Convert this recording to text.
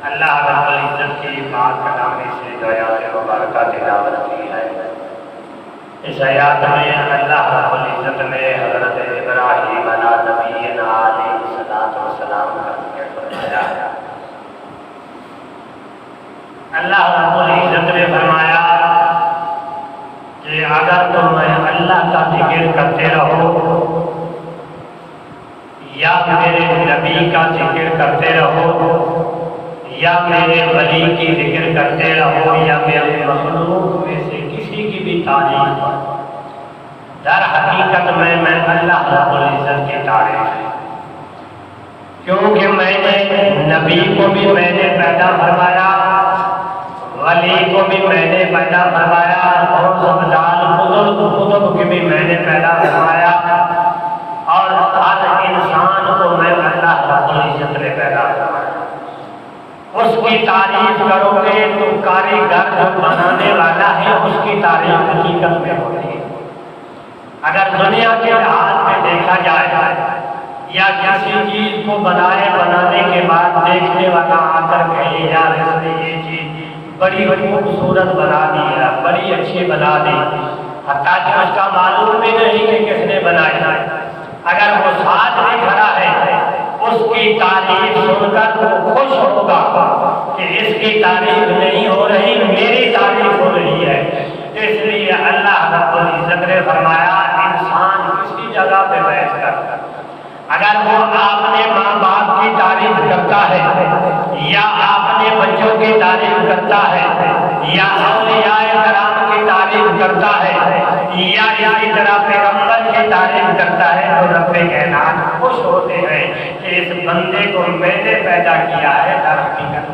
اللہ رب العزت کی پاک کلامی سے جو آیات مبارکہ تلاوت کی ہے، اس آیات میں اللہ رب العزت نے حضرت ابراہیم علیہ نبینا علیہ السلام کا ذکر فرمایا ہے۔ اللہ رب العزت نے فرمایا کہ اگر تم اللہ کا ذکر کرتے رہو یا میرے نبی کا ذکر کرتے رہو یا میرے ولی کی ذکر کرتے رہو یا میرے مخلوق میں سے کسی کی بھی تعریف، در حقیقت میں اللہ رب العزت کی تعریف ہے، کیونکہ میں نے نبی کو بھی میں نے پیدا فرمایا، ولی کو بھی میں نے پیدا فرمایا، اور سبدال قطب کی بھی میں نے پیدا فرمایا، اور ہر انسان کو میں اللہ رب العزت نے پیدا فرمایا۔ اس کی تعریف کرو گے تو کاریگر جو بنانے والا ہے اس کی تعریف حقیقت میں ہوتی ہے۔ اگر دنیا کے لحاظ میں دیکھا جائے یا کسی چیز کو بنانے کے بعد دیکھنے والا آ کر کہے یار اس نے یہ چیز بڑی خوبصورت بنا دی ہے، بڑی اچھی بنا دی، حتیٰ کہ اس کا معلوم بھی نہیں کہ کس نے بنایا، اگر وہ ساتھ میں کھڑا ہے اس کی تعریف سن کر وہ خوش ہوگا کہ اس کی تعریف نہیں ہو رہی، میری تعریف ہو رہی ہے۔ اس لیے اللہ رب العزت نے فرمایا انسان کسی جگہ پہ بیٹھ کر اگر وہ اپنے ماں باپ کی تعریف کرتا ہے یا اپنے بچوں کی تعریف کرتا ہے یا اولیاء کرام کی تعریف کرتا ہے یا اسی طرح پیغمبر کی تعریف کرتا ہے تو رب کائنات خوش ہوتے ہیں کہ اس بندے کو میں نے پیدا کیا ہے، در حقیقت